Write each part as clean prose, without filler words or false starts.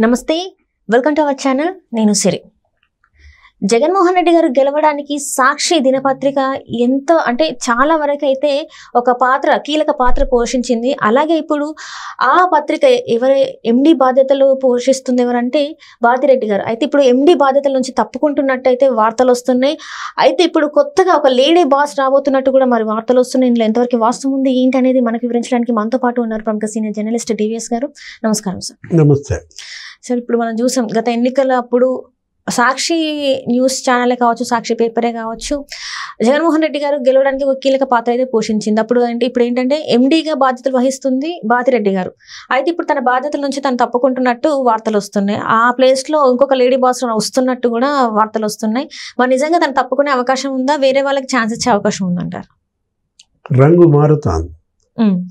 నమస్తే, welcome to our channel. నేను సిరి. జగన్మోహన్ రెడ్డి గారు గెలవడానికి సాక్షి దినపత్రిక ఎంతో అంటే చాలా వరకు అయితే ఒక కీలక పాత్ర పోషించింది. అలాగే ఇప్పుడు ఆ పత్రిక ఎవరి ఎండి బాధ్యతలు పోషిస్తుంది ఎవరంటే భారతిరెడ్డి గారు. అయితే ఇప్పుడు ఎండి బాధ్యతల నుంచి తప్పుకుంటున్నట్టయితే వార్తలు వస్తున్నాయి. అయితే ఇప్పుడు కొత్తగా ఒక లేడీ బాస్ రాబోతున్నట్టు కూడా మరి వార్తలు వస్తున్నాయి. ఇందులో ఎంతవరకు వాస్తవం ఉంది ఏంటి అనేది మనకు వివరించడానికి మనతో పాటు ఉన్నారు ప్రముఖ సీనియర్ జర్నలిస్ట్ డివిఎస్ గారు. నమస్కారం సార్. నమస్తే సార్. ఇప్పుడు మనం చూసాం గత ఎన్నికల అప్పుడు సాక్షి న్యూస్ ఛానలే కావచ్చు, సాక్షి పేపరే కావచ్చు, జగన్మోహన్ రెడ్డి గారు గెలవడానికి ఒక కీలక పాత్ర అయితే పోషించింది. ఇప్పుడు ఏంటంటే ఎండీగా బాధ్యతలు వహిస్తుంది భారతిరెడ్డి గారు. అయితే ఇప్పుడు తన బాధ్యతల నుంచి తను తప్పుకుంటున్నట్టు వార్తలు వస్తున్నాయి. ఆ ప్లేస్లో ఇంకొక లేడీ బాస్ వస్తున్నట్టు కూడా వార్తలు వస్తున్నాయి. మరి నిజంగా తను తప్పుకునే అవకాశం ఉందా, వేరే వాళ్ళకి ఛాన్స్ ఇచ్చే అవకాశం ఉందంటారు? రంగు మారుతాంది.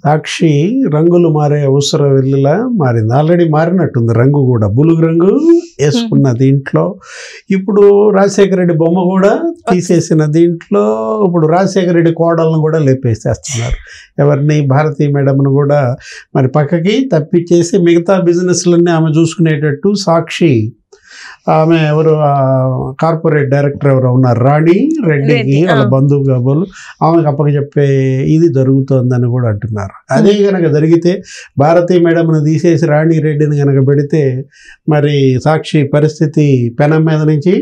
సాక్షి రంగులు మారే అవసరం వెళ్ళిలా మారింది. ఆల్రెడీ మారినట్టుంది రంగు కూడా. బులుగు రంగు వేసుకున్న దీంట్లో ఇప్పుడు రాజశేఖర రెడ్డి బొమ్మ కూడా తీసేసిన దీంట్లో ఇప్పుడు రాజశేఖర రెడ్డి కోడలను కూడా లేపేసేస్తున్నారు. ఎవరిని? భారతీ మేడంను కూడా మరి పక్కకి తప్పించేసి మిగతా బిజినెస్లన్నీ ఆమె చూసుకునేటట్టు సాక్షి ఆమె ఎవరు కార్పొరేట్ డైరెక్టర్ ఎవరు ఉన్నారు రాణి రెడ్డికి వాళ్ళ బంధువు కాబోలు ఆమెకు అప్పకి చెప్పే ఇది జరుగుతోందని కూడా అంటున్నారు. అదే కనుక జరిగితే భారతీ మేడంను తీసేసి రాణి రెడ్డిని కనుక పెడితే మరి సాక్షి పరిస్థితి పెనం మీద నుంచి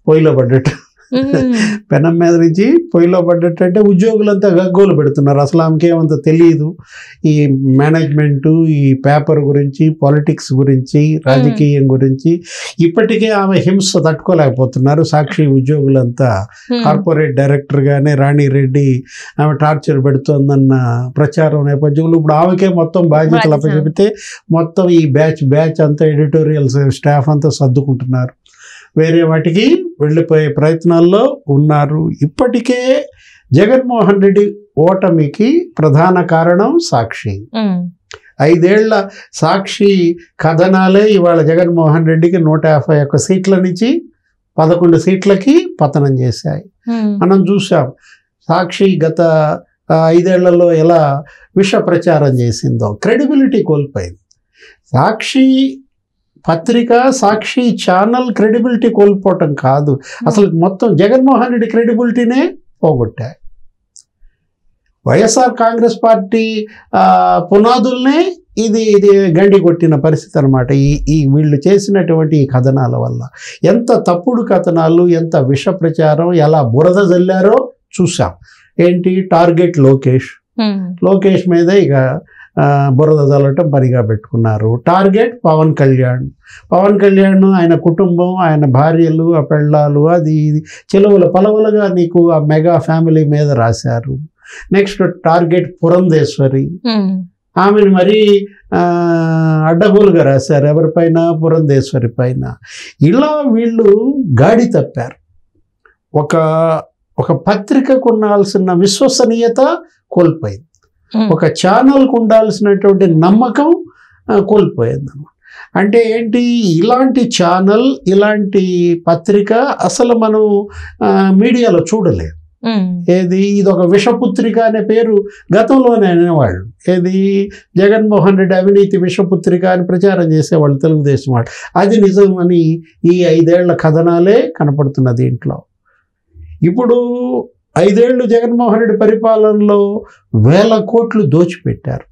పొయ్యిలో పడ్డట్టు. పెనం మీద నుంచి పొయ్యిలో పడ్డట్టు అంటే ఉద్యోగులంతా గగ్గోలు పెడుతున్నారు. అసలు ఆమెకేమంత తెలియదు ఈ మేనేజ్మెంటు, ఈ పేపర్ గురించి, పాలిటిక్స్ గురించి, రాజకీయం గురించి. ఇప్పటికే ఆమె హింస తట్టుకోలేకపోతున్నారు సాక్షి ఉద్యోగులంతా. కార్పొరేట్ డైరెక్టర్గానే రాణి రెడ్డి ఆమె టార్చర్ పెడుతోందన్న ప్రచారం నేపథ్యంలో ఇప్పుడు ఆమెకే మొత్తం బాధ్యతలు అప్పచెబితే మొత్తం ఈ బ్యాచ్ అంతా ఎడిటోరియల్ స్టాఫ్ అంతా సర్దుకుంటున్నారు, వేరే వాటికి వెళ్ళిపోయే ప్రయత్నాల్లో ఉన్నారు. ఇప్పటికే జగన్మోహన్ రెడ్డి ఓటమికి ప్రధాన కారణం సాక్షి. 5 ఏళ్ల సాక్షి కథనాలే ఇవాళ జగన్మోహన్ రెడ్డికి 151 సీట్ల నుంచి 11 సీట్లకి పతనం చేశాయి. మనం చూసాం సాక్షి గత 5 ఏళ్లలో ఎలా విష ప్రచారం చేసిందో. క్రెడిబిలిటీ కోల్పోయింది సాక్షి పత్రిక, సాక్షి ఛానల్ క్రెడిబిలిటీ కోల్పోవటం కాదు, అసలు మొత్తం జగన్మోహన్ రెడ్డి క్రెడిబిలిటీనే పోగొట్టాయి. వైఎస్ఆర్ కాంగ్రెస్ పార్టీ పునాదుల్నే ఇది గండి కొట్టిన పరిస్థితి అనమాట. ఈ వీళ్ళు చేసినటువంటి ఈ కథనాల వల్ల ఎంత తప్పుడు కథనాలు, ఎంత విష ప్రచారం, ఎలా బురద జల్లారో చూసాం. ఏంటి? టార్గెట్ లోకేష్ మీద ఇక బురద చల్లటం పనిగా పెట్టుకున్నారు. టార్గెట్ పవన్ కళ్యాణ్ ఆయన కుటుంబం, ఆయన భార్యలు, ఆ పెళ్ళాలు, అది చెలువల పలవలుగా నీకు ఆ మెగా ఫ్యామిలీ మీద రాశారు. నెక్స్ట్ టార్గెట్ పురంధేశ్వరి, ఆమెను మరీ అడ్డగోలుగా రాశారు. ఎవరిపైన? పురంధేశ్వరి పైన. ఇలా వీళ్ళు గాడి తప్పారు. ఒక పత్రికకు ఉండాల్సిన విశ్వసనీయత కోల్పోయింది, ఒక ఛానల్కు ఉండాల్సినటువంటి నమ్మకం కోల్పోయింది అనమాట. అంటే ఏంటి? ఇలాంటి ఛానల్, ఇలాంటి పత్రిక అసలు మనం మీడియాలో చూడలేదు. ఏది? ఇది ఒక విషపుత్రిక అనే పేరు గతంలోనే అనేవాళ్ళు. ఏది? జగన్మోహన్ రెడ్డి అవినీతి విషపుత్రిక అని ప్రచారం చేసేవాళ్ళు తెలుగుదేశం వాళ్ళు. అది నిజమని ఈ 5 ఏళ్ల కథనాలే కనపడుతున్న దీంట్లో. ఇప్పుడు 5 ఏళ్ళు జగన్మోహన్ రెడ్డి పరిపాలనలో 1000 కోట్లు దోచిపెట్టారు.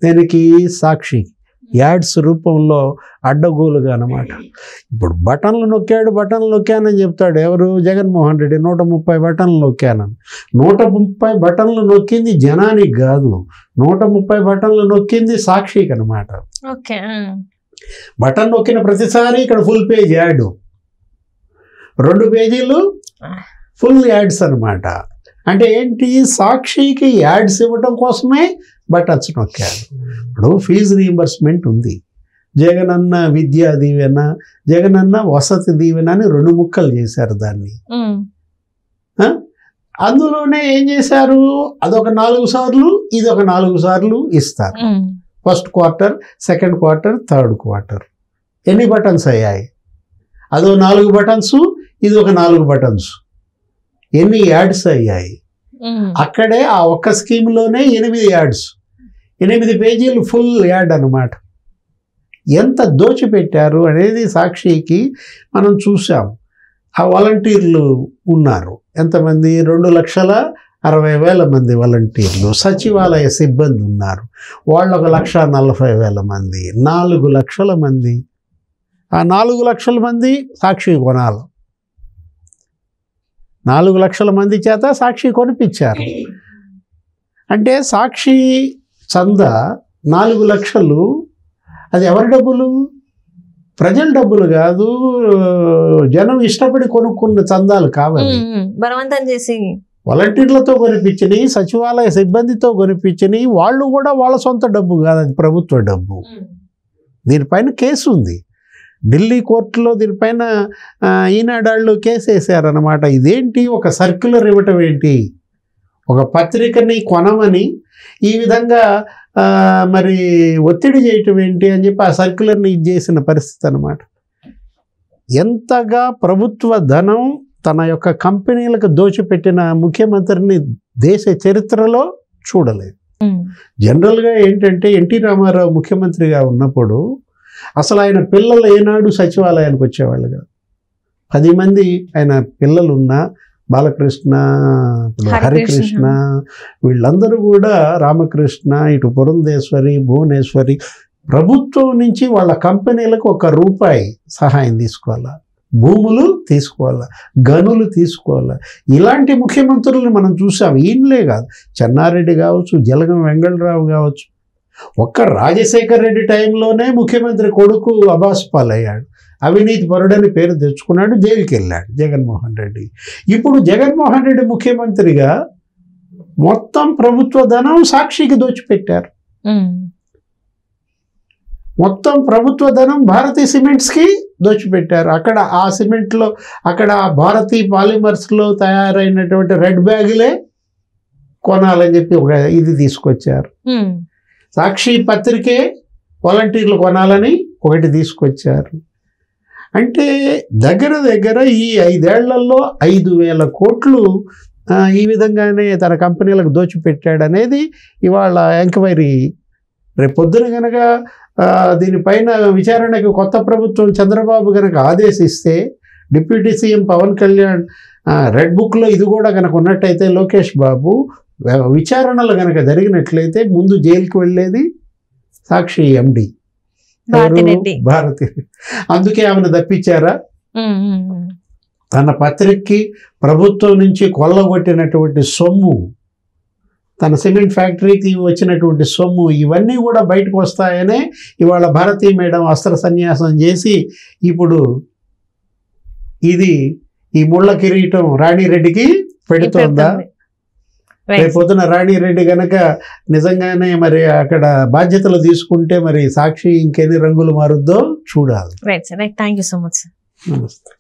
దానికి సాక్షి యాడ్స్ రూపంలో అడ్డగోలుగా అన్నమాట. ఇప్పుడు బటన్లు నొక్కానని చెప్తాడు ఎవరు? జగన్మోహన్ రెడ్డి. 130 బటన్లు నొక్కానని. 130 బటన్లు నొక్కింది జనానికి కాదు, 130 బటన్లు నొక్కింది సాక్షికి అనమాట. బటన్ నొక్కిన ప్రతిసారి ఇక్కడ ఫుల్ పేజ్ యాడ్, 2 పేజీలు ఫుల్ యాడ్స్ అనమాట. అంటే ఏంటి? సాక్షికి యాడ్స్ ఇవ్వటం కోసమే బటన్స్ నొక్కారు. ఇప్పుడు ఫీజు రీయింబర్స్మెంట్ ఉంది, జగనన్న విద్యా దీవెన, జగనన్న వసతి దీవెన అని 2 ముక్కలు చేశారు దాన్ని. అందులోనే ఏం చేశారు? అదొక 4 సార్లు, ఇదొక 4 సార్లు ఇస్తారు. First quarter, second quarter, third quarter. ఎన్ని బటన్స్ అయ్యాయి? అదో 4 బటన్స్, ఇది ఒక 4 బటన్స్. ఎన్ని యాడ్స్ అయ్యాయి? అక్కడే ఆ ఒక్క స్కీమ్లోనే 8 యాడ్స్, 8 పేజీలు ఫుల్ యాడ్ అనమాట. ఎంత దోచిపెట్టారు అనేది సాక్షికి మనం చూసాం. ఆ వాలంటీర్లు ఉన్నారు ఎంతమంది, 2,60,000 మంది వాలంటీర్లు. సచివాలయ సిబ్బంది ఉన్నారు, వాళ్ళు 1,40,000 మంది. 4 లక్షల మంది. ఆ 4 లక్షల మంది సాక్షి కొనాలి. 4 లక్షల మంది చేత సాక్షి కొనిపించారు. అంటే సాక్షి చందా 4 లక్షలు, అది ఎవరి డబ్బులు? ప్రజల డబ్బులు కాదు, జనం ఇష్టపడి కొనుక్కున్న చందాలు కావాలి. బలవంతం చేసి వాలంటీర్లతో కొనిపించినాయి, సచివాలయ సిబ్బందితో కొనిపించినాయి. వాళ్ళు కూడా వాళ్ళ సొంత డబ్బు కాదు, అది ప్రభుత్వ డబ్బు. దీనిపైన కేసు ఉంది ఢిల్లీ కోర్టులో. దీనిపైన ఈనాడాళ్ళు కేసు వేసారనమాట. ఇదేంటి, ఒక సర్క్యులర్ ఇవ్వటం ఏంటి, ఒక పత్రికని కొనమని ఈ విధంగా మరి ఒత్తిడి చేయటం ఏంటి అని చెప్పి ఆ సర్క్యులర్ని ఇది చేసిన పరిస్థితి అనమాట. ఎంతగా ప్రభుత్వ ధనం తన యొక్క కంపెనీలకు దోచిపెట్టిన ముఖ్యమంత్రిని దేశ చరిత్రలో చూడలేదు. జనరల్గా ఏంటంటే ఎన్టీ రామారావు ముఖ్యమంత్రిగా ఉన్నప్పుడు అసలు ఆయన పిల్లలు ఏనాడు సచివాలయానికి వచ్చేవాళ్ళు కాదు. 10 మంది ఆయన పిల్లలు ఉన్నా, బాలకృష్ణ, ఇప్పుడు హరికృష్ణ, వీళ్ళందరూ కూడా, రామకృష్ణ, ఇటు పురంధేశ్వరి, భువనేశ్వరి, ప్రభుత్వం నుంచి వాళ్ళ కంపెనీలకు ₹1 సహాయం తీసుకోవాలా, భూములు తీసుకోవాలా, గనులు తీసుకోవాలా. ఇలాంటి ముఖ్యమంత్రులను మనం చూసాం. ఈయనలే కాదు, చెన్నారెడ్డి కావచ్చు, జలగం వెంగళరావు కావచ్చు. ఒక్క రాజశేఖర్ రెడ్డి టైంలోనే ముఖ్యమంత్రి కొడుకు అబాస్ పాలయ్యాడు, అవినీతి పరుడని పేరు తెచ్చుకున్నాడు, జైలుకి వెళ్ళాడు జగన్మోహన్ రెడ్డి. ఇప్పుడు జగన్మోహన్ రెడ్డి ముఖ్యమంత్రిగా మొత్తం ప్రభుత్వ ధనం సాక్షికి దోచిపెట్టారు. మొత్తం ప్రభుత్వ ధనం భారతీ సిమెంట్స్కి దోచిపెట్టారు. అక్కడ ఆ సిమెంట్లో, అక్కడ భారతీ పాలిమర్స్లో తయారైనటువంటి రెడ్ బ్యాగులే కొనాలని చెప్పి ఒక ఇది తీసుకొచ్చారు. సాక్షి పత్రికే వాలంటీర్లు కొనాలని ఒకటి తీసుకొచ్చారు. అంటే దగ్గర దగ్గర ఈ 5 ఏళ్లలో 5,000 కోట్లు ఈ విధంగానే తన కంపెనీలకు దోచిపెట్టాడనేది ఇవాళ ఎంక్వైరీ. రేపు పొద్దున కనుక దీనిపైన విచారణకు కొత్త ప్రభుత్వం చంద్రబాబు కనుక ఆదేశిస్తే, deputy CM Pawan Kalyan red బుక్లో ఇది కూడా కనుక ఉన్నట్టయితే, లోకేష్ బాబు విచారణలు కనుక జరిగినట్లయితే ముందు జైలుకి వెళ్ళేది సాక్షి ఎండి భారతి. అందుకే ఆమెను తప్పించారా? తన పత్రికకి ప్రభుత్వం నుంచి కొల్లగొట్టినటువంటి సొమ్ము, తన సిమెంట్ ఫ్యాక్టరీకి వచ్చినటువంటి సొమ్ము, ఇవన్నీ కూడా బయటకు వస్తాయనే ఇవాళ భారతీ మేడం అస్త్ర సన్యాసం చేసి ఇప్పుడు ఇది ఈ ముళ్ళ కిరీటం రాణిరెడ్డికి పెడుతోందా? రేపొద్దున రాణిరెడ్డి కనుక నిజంగానే మరి అక్కడ బాధ్యతలు తీసుకుంటే మరి సాక్షి ఇంకెన్ని రంగులు మారుద్దో చూడాలి. Right sir, right. Thank you so much sir. నమస్తే.